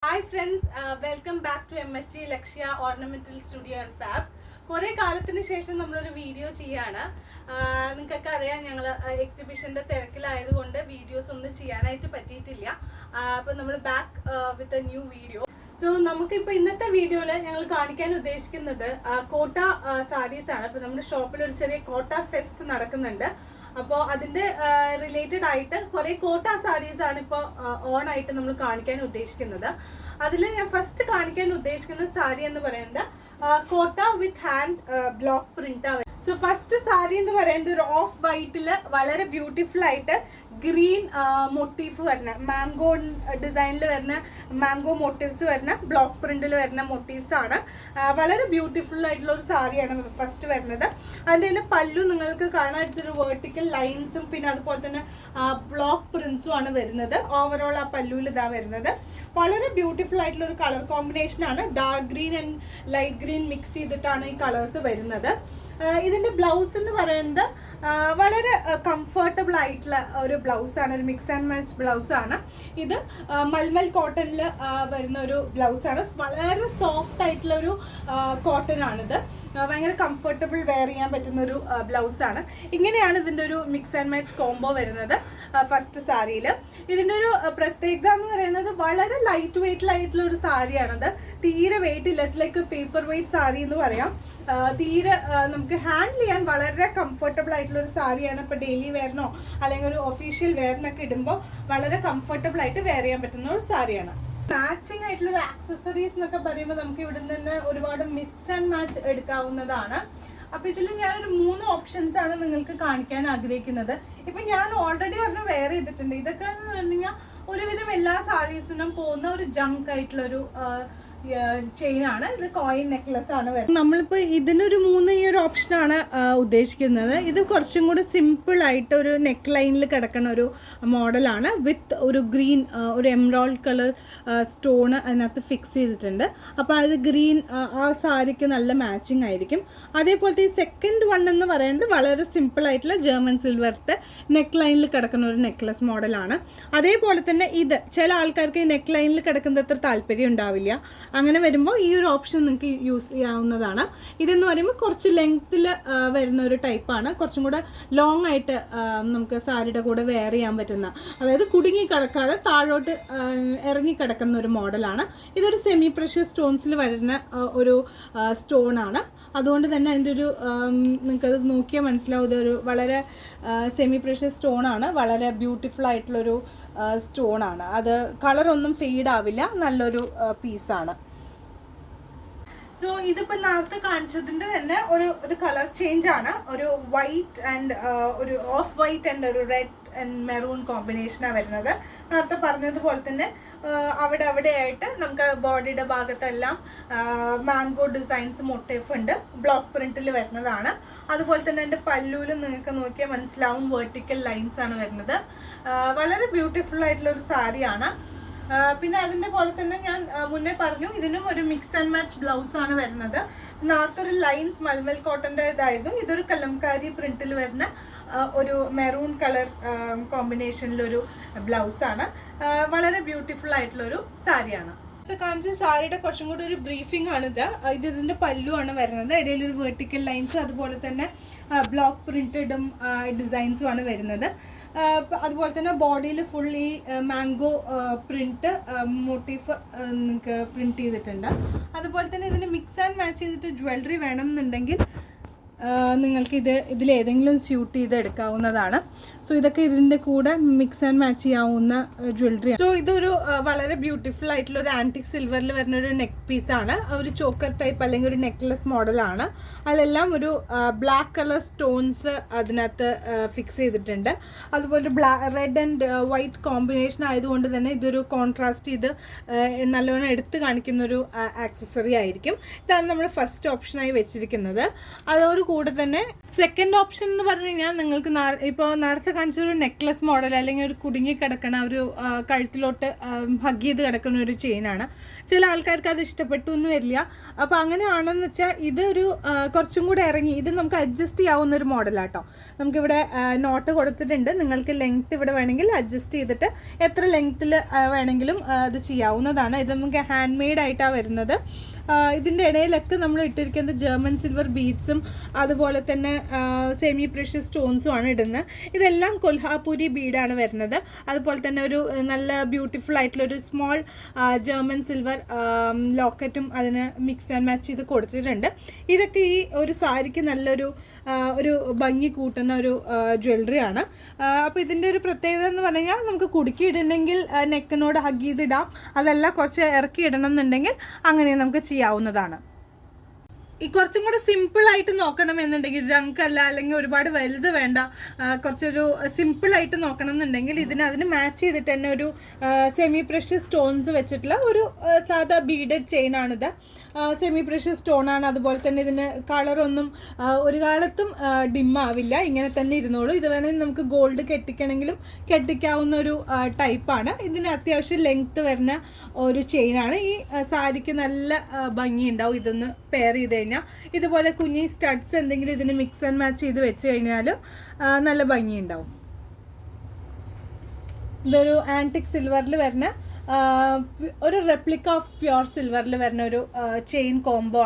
Hi friends, welcome back to MSG Lakshya Ornamental Studio and Fab. കുറേ കാലത്തിന് ശേഷം നമ്മളൊരു വീഡിയോ ചെയ്യാണ്. നിങ്ങൾക്കൊക്കെ അറിയാം ഞങ്ങൾ എക്സിബിഷൻ്റെ തിരക്കിലായതുകൊണ്ട് വീഡിയോസ് ഒന്നും ചെയ്യാനായിട്ട് പറ്റിയിട്ടില്ല. അപ്പോൾ നമ്മൾ back with a new video. So നമുക്കിപ്പോൾ ഇന്നത്തെ വീഡിയോയിൽ ഞങ്ങൾ കാണിക്കാൻ ഉദ്ദേശിക്കുന്നത് കോട്ട സാരീസ് ആണ്. അപ്പോൾ നമ്മുടെ ഷോപ്പിൽ ഒരു ചെറിയ കോട്ട ഫെസ്റ്റ് നടക്കുന്നുണ്ട്. അപ്പോൾ അതിൻ്റെ റിലേറ്റഡ് ആയിട്ട് കുറേ കോട്ട സാരീസ് ആണ് ഇപ്പോൾ ഓൺ ആയിട്ട് നമ്മൾ കാണിക്കാൻ ഉദ്ദേശിക്കുന്നത്. അതിൽ ഞാൻ ഫസ്റ്റ് കാണിക്കാൻ ഉദ്ദേശിക്കുന്ന സാരി എന്ന് പറയുന്നത് കോട്ട വിത്ത് hand block print. So first sari എന്ന് പറയുന്നത് ഒരു ഓഫ് വൈറ്റിൽ വളരെ ബ്യൂട്ടിഫുൾ ആയിട്ട് ഗ്രീൻ മോട്ടീഫ് വരുന്ന മാംഗോ ഡിസൈനിൽ വരുന്ന മാംഗോ മോട്ടീവ്സ് വരുന്ന ബ്ലോക്ക് പ്രിന്റിൽ വരുന്ന മോട്ടീവ്സ് ആണ്. വളരെ ബ്യൂട്ടിഫുൾ ആയിട്ടുള്ള ഒരു സാരിയാണ് ഫസ്റ്റ് വരുന്നത്. അതിൻ്റെ തന്നെ പല്ലു നിങ്ങൾക്ക് കാണാൻ വേർട്ടിക്കൽ ലൈൻസും പിന്നെ അതുപോലെ തന്നെ ബ്ലോക്ക് പ്രിന്റ്സും ആണ് വരുന്നത്. ഓവറോൾ ആ പല്ലുവിൽ ഇതാ വരുന്നത്. വളരെ ബ്യൂട്ടിഫുൾ ആയിട്ടുള്ള ഒരു കളർ കോമ്പിനേഷൻ ആണ്. Dark green and light green mix ചെയ്തിട്ടാണ് ഈ കളേഴ്സ് വരുന്നത്. ഇതിൻ്റെ ബ്ലൗസ് എന്ന് പറയുന്നത് വളരെ കംഫർട്ടബിൾ ആയിട്ടുള്ള ഒരു ബ്ലൗസാണ്. ഒരു മിക്സ് ആൻഡ് മാച്ച് ബ്ലൗസാണ് ഇത്. മൽമൽ കോട്ടണിൽ വരുന്ന ഒരു ബ്ലൗസാണ്. വളരെ സോഫ്റ്റ് ആയിട്ടുള്ള ഒരു കോട്ടൺ ആണിത്. ഭയങ്കര കംഫർട്ടബിൾ വെയർ ചെയ്യാൻ പറ്റുന്ന ഒരു ബ്ലൗസാണ്. ഇങ്ങനെയാണ് ഇതിൻ്റെ ഒരു മിക്സ് ആൻഡ് മാച്ച് കോംബോ വരുന്നത് ഫസ്റ്റ് സാരിയിൽ. ഇതിൻ്റെ ഒരു പ്രത്യേകത എന്ന് പറയുന്നത് വളരെ ലൈറ്റ് വെയ്റ്റിലായിട്ടുള്ള ഒരു സാരിയാണത്. തീരെ വെയിറ്റ് ഇല്ല. It's like paper weight sari എന്ന് പറയാം. തീരെ നമുക്ക് ഹാൻഡിൽ ചെയ്യാൻ വളരെ കംഫർട്ടബിൾ ആയിട്ടുള്ള ഒരു സാരിയാണ്. ഇപ്പോൾ ഡെയിലി വെയറിനോ അല്ലെങ്കിൽ ഒരു ഒഫീഷ്യൽ വെയറിനൊക്കെ ഇടുമ്പോൾ വളരെ കംഫർട്ടബിൾ ആയിട്ട് വെയർ ചെയ്യാൻ പറ്റുന്ന ഒരു സാരിയാണ്. മാച്ചിങ് ആയിട്ടുള്ള ഒരു ആക്സസറീസ് എന്നൊക്കെ പറയുമ്പോൾ നമുക്ക് ഇവിടെ നിന്ന് ഒരുപാട് മിക്സ് ആൻഡ് മാച്ച് എടുക്കാവുന്നതാണ്. അപ്പോൾ ഇതിൽ ഞാനൊരു 3 ഓപ്ഷൻസ് ആണ് നിങ്ങൾക്ക് കാണിക്കാൻ ആഗ്രഹിക്കുന്നത്. ഇപ്പം ഞാൻ ഓൾറെഡി ഒരെണ്ണം വെയർ ചെയ്തിട്ടുണ്ട്. ഇതൊക്കെ എന്ന് പറഞ്ഞു കഴിഞ്ഞാൽ ഒരുവിധം എല്ലാ സാരീസിനും പോകുന്ന ഒരു ജങ്ക് ആയിട്ടുള്ളൊരു ചെയിനാണ്. ഇത് കോയിൻ നെക്ലസ് ആണ് വരുന്നത്. നമ്മളിപ്പോൾ ഇതിനൊരു 3 ഈ ഒരു ഓപ്ഷനാണ് ഉദ്ദേശിക്കുന്നത്. ഇത് കുറച്ചും കൂടെ സിമ്പിൾ ആയിട്ട് ഒരു നെക്ക് ലൈനിൽ കിടക്കുന്ന ഒരു മോഡലാണ്. വിത്ത് ഒരു ഗ്രീൻ ഒരു എംറോൾഡ് കളർ സ്റ്റോൺ അതിനകത്ത് ഫിക്സ് ചെയ്തിട്ടുണ്ട്. അപ്പോൾ അത് ഗ്രീൻ ആ സാരിക്ക് നല്ല മാച്ചിങ് ആയിരിക്കും. അതേപോലത്തെ ഈ സെക്കൻഡ് വൺ എന്ന് പറയുന്നത് വളരെ സിമ്പിൾ ആയിട്ടുള്ള ജർമ്മൻ സിൽവറിൻ്റെ നെക്ക് ലൈനിൽ കിടക്കുന്ന ഒരു നെക്ലസ് മോഡലാണ്. അതേപോലെ തന്നെ ഇത് ചില ആൾക്കാർക്ക് ഈ നെക്ക് ലൈനിൽ കിടക്കുന്നത് അത്ര താല്പര്യം ഉണ്ടാവില്ല. അങ്ങനെ വരുമ്പോൾ ഈ ഒരു ഓപ്ഷൻ നിങ്ങൾക്ക് യൂസ് ചെയ്യാവുന്നതാണ്. ഇതെന്ന് പറയുമ്പോൾ കുറച്ച് ലെങ്ത്തിൽ വരുന്ന ഒരു ടൈപ്പാണ്. കുറച്ചും കൂടെ ലോങ് ആയിട്ട് നമുക്ക് സാരിയുടെ കൂടെ വെയർ ചെയ്യാൻ പറ്റുന്ന, അതായത് കുടുങ്ങി കിടക്കാതെ താഴോട്ട് ഇറങ്ങി കിടക്കുന്ന ഒരു മോഡലാണ്. ഇതൊരു സെമി പ്രഷ്യസ് സ്റ്റോൺസിൽ വരുന്ന ഒരു സ്റ്റോണാണ്. അതുകൊണ്ട് തന്നെ അതിൻ്റെ ഒരു നിങ്ങൾക്കത് നോക്കിയാൽ മനസ്സിലാവും. ഇതൊരു വളരെ സെമി പ്രഷ്യസ് സ്റ്റോണാണ്. വളരെ ബ്യൂട്ടിഫുൾ ആയിട്ടുള്ളൊരു സ്റ്റോണാണ്. അത് കളറൊന്നും ഫെയ്ഡ് ആവില്ല. നല്ലൊരു പീസാണ്. സോ ഇതിപ്പോൾ നേരത്തെ കാണിച്ചതിൻ്റെ തന്നെ ഒരു കളർ ചേഞ്ച് ആണ്. ഒരു വൈറ്റ് ആൻഡ് ഒരു ഓഫ് വൈറ്റ് ആൻഡ് ഒരു റെഡ് ആൻഡ് മെറൂൺ കോമ്പിനേഷനാണ് വരുന്നത്. നേരത്തെ പറഞ്ഞതുപോലെ തന്നെ അവിടെയായിട്ട് നമുക്ക് ബോഡിയുടെ ഭാഗത്തെല്ലാം മാംഗോ ഡിസൈൻസ് മോട്ടീഫ് ഉണ്ട്. ബ്ലോക്ക് പ്രിന്റിൽ വരുന്നതാണ്. അതുപോലെ തന്നെ എൻ്റെ പല്ലുവിലും നിങ്ങൾക്ക് നോക്കിയാൽ മനസ്സിലാവും വെർട്ടിക്കൽ ലൈൻസ് ആണ് വരുന്നത്. വളരെ ബ്യൂട്ടിഫുൾ ആയിട്ടുള്ള ഒരു സാരിയാണ്. പിന്നെ അതിൻ്റെ പോലെ തന്നെ ഞാൻ മുന്നേ പറഞ്ഞു ഇതിനും ഒരു മിക്സ് ആൻഡ് മാച്ച് ബ്ലൗസാണ് വരുന്നത്. നേരത്തെ ഒരു ലൈൻസ് മൽമൽ കോട്ടൻ്റെ ഇതായിരുന്നു. ഇതൊരു കലംകാരി പ്രിന്റിൽ വരുന്ന ഒരു മെറൂൺ കളർ കോമ്പിനേഷനിലൊരു ബ്ലൗസാണ്. വളരെ ബ്യൂട്ടിഫുൾ ആയിട്ടുള്ളൊരു സാരിയാണ്. കാണിച്ച സാരിയുടെ കുറച്ചും കൂടി ഒരു ബ്രീഫിംഗ് ആണിത്. ഇതിൻ്റെ പല്ലുവാണ് വരുന്നത്. ഇടയിലൊരു വെർട്ടിക്കൽ ലൈൻസും അതുപോലെ തന്നെ ബ്ലോക്ക് പ്രിന്റഡും ഡിസൈൻസും ആണ് വരുന്നത്. അതുപോലെ തന്നെ ബോഡിയിൽ ഫുൾ ഈ മാംഗോ പ്രിൻറ്റ് മോട്ടീഫ് നിങ്ങൾക്ക് പ്രിൻറ്റ് ചെയ്തിട്ടുണ്ട്. അതുപോലെ തന്നെ ഇതിന് മിക്സ് ആൻഡ് മാച്ച് ചെയ്തിട്ട് ജ്വല്ലറി വേണമെന്നുണ്ടെങ്കിൽ നിങ്ങൾക്ക് ഇതിലേതെങ്കിലും സ്യൂട്ട് ചെയ്ത് എടുക്കാവുന്നതാണ്. സോ ഇതൊക്കെ ഇതിൻ്റെ കൂടെ മിക്സ് ആൻഡ് മാച്ച് ചെയ്യാവുന്ന ജ്വല്ലറി. സോ ഇതൊരു വളരെ ബ്യൂട്ടിഫുൾ ആയിട്ടുള്ള ഒരു ആൻറ്റിക് സിൽവറിൽ വരുന്ന ഒരു നെക്ക് പീസാണ്. ഒരു ചോക്കർ ടൈപ്പ് അല്ലെങ്കിൽ ഒരു നെക്ലസ് മോഡലാണ്. അതിലെല്ലാം ഒരു ബ്ലാക്ക് കളർ സ്റ്റോൺസ് അതിനകത്ത് ഫിക്സ് ചെയ്തിട്ടുണ്ട്. അതുപോലെ റെഡ് ആൻഡ് വൈറ്റ് കോമ്പിനേഷൻ ആയതുകൊണ്ട് തന്നെ ഇതൊരു കോൺട്രാസ്റ്റ് ചെയ്ത് നല്ലോണം എടുത്ത് കാണിക്കുന്നൊരു ആക്സസറി ആയിരിക്കും. ഇതാണ് നമ്മൾ ഫസ്റ്റ് ഓപ്ഷനായി വെച്ചിരിക്കുന്നത്. അതോട് കൂടെ തന്നെ സെക്കൻഡ് ഓപ്ഷൻ എന്ന് പറഞ്ഞു കഴിഞ്ഞാൽ നിങ്ങൾക്ക് ഇപ്പോൾ നേരത്തെ കാണിച്ച ഒരു നെക്ലസ് മോഡൽ അല്ലെങ്കിൽ ഒരു കുടുങ്ങി കിടക്കണ ഒരു കഴുത്തിലോട്ട് ഹഗ് ചെയ്ത് കിടക്കുന്ന ഒരു ചെയിനാണ്. ചില ആൾക്കാർക്ക് അത് ഇഷ്ടപ്പെട്ടു എന്ന് വരില്ല. അപ്പോൾ അങ്ങനെയാണെന്ന് വെച്ചാൽ ഇതൊരു കുറച്ചും കൂടെ ഇറങ്ങി, ഇത് നമുക്ക് അഡ്ജസ്റ്റ് ചെയ്യാവുന്ന ഒരു മോഡലാട്ടോ. നമുക്കിവിടെ നോട്ട് കൊടുത്തിട്ടുണ്ട്. നിങ്ങൾക്ക് ലെങ്ത്ത് ഇവിടെ വേണമെങ്കിൽ അഡ്ജസ്റ്റ് ചെയ്തിട്ട് എത്ര ലെങ്ത്തിൽ വേണമെങ്കിലും അത് ചെയ്യാവുന്നതാണ്. ഇത് നമുക്ക് ഹാൻഡ് മെയ്ഡ് ആയിട്ടാണ് വരുന്നത്. ഇതിൻ്റെ ഇടയിലൊക്കെ നമ്മൾ ഇട്ടിരിക്കുന്നത് ജർമ്മൻ സിൽവർ ബീഡ്സും അതുപോലെ തന്നെ സെമി പ്രഷ്യസ് സ്റ്റോൺസും ആണ് ഇടുന്നത്. ഇതെല്ലാം കൊൽഹാപൂരി ബീഡാണ് വരുന്നത്. അതുപോലെ തന്നെ ഒരു നല്ല ബ്യൂട്ടിഫുൾ ആയിട്ടുള്ളൊരു സ്മോൾ ജർമ്മൻ സിൽവർ ലോക്കറ്റും അതിന് മിക്സ് ആൻഡ് മാച്ച് ചെയ്ത് കൊടുത്തിട്ടുണ്ട്. ഇതൊക്കെ ഈ ഒരു സാരിക്ക് നല്ലൊരു ഒരു ഭംഗി കൂട്ടുന്ന ഒരു ജ്വല്ലറിയാണ്. അപ്പോൾ ഇതിൻ്റെ ഒരു പ്രത്യേകത എന്ന് പറഞ്ഞാൽ നമുക്ക് കുടുക്കി ഇടണമെങ്കിൽ നെക്കിനോട് ഹഗ് ചെയ്തിടാം. അതല്ല കുറച്ച് ഇറക്കി ഇടണം എന്നുണ്ടെങ്കിൽ അങ്ങനെ നമുക്ക് ചെയ്യാവുന്നതാണ്. ഈ കുറച്ചും കൂടെ സിമ്പിളായിട്ട് നോക്കണം എന്നുണ്ടെങ്കിൽ, ജങ്ക് അല്ല അല്ലെങ്കിൽ ഒരുപാട് വലുത് വേണ്ട, കുറച്ചൊരു സിമ്പിളായിട്ട് നോക്കണം എന്നുണ്ടെങ്കിൽ അതിന് മാച്ച് ചെയ്തിട്ട് തന്നെ ഒരു സെമി പ്രഷ്യസ് സ്റ്റോൺസ് വെച്ചിട്ടുള്ള ഒരു സാധാ ബീഡഡ് ചെയിനാണിത്. സെമി പ്രഷ്യസ് സ്റ്റോണാണ്. അതുപോലെ തന്നെ ഇതിന് കളറൊന്നും ഒരു കാലത്തും ഡിമ്മാവില്ല, ഇങ്ങനെ തന്നെ ഇരുന്നോളൂ. ഇത് വേണമെങ്കിൽ നമുക്ക് ഗോൾഡ് കെട്ടിക്കണമെങ്കിലും കെട്ടിക്കാവുന്ന ഒരു ടൈപ്പാണ്. ഇതിന് അത്യാവശ്യം ലെങ്ത്ത് വരുന്ന ഒരു ചെയിനാണ്. ഈ സാരിക്ക് നല്ല ഭംഗിയുണ്ടാവും ഇതൊന്ന് പെയർ ചെയ്ത് കഴിഞ്ഞാൽ. ഇതുപോലെ കുഞ്ഞി സ്റ്റഡ്സ് എന്തെങ്കിലും ഇതിന് മിക്സ് ആൻഡ് മാച്ച് ചെയ്ത് വെച്ച് കഴിഞ്ഞാൽ നല്ല ഭംഗിയുണ്ടാവും. ഇതൊരു ആൻറ്റിക് സിൽവറിൽ വരുന്ന ഒരു റെപ്ലിക്ക ഓഫ് പ്യുവർ സിൽവറിൽ വരുന്ന ഒരു ചെയിൻ കോംബോ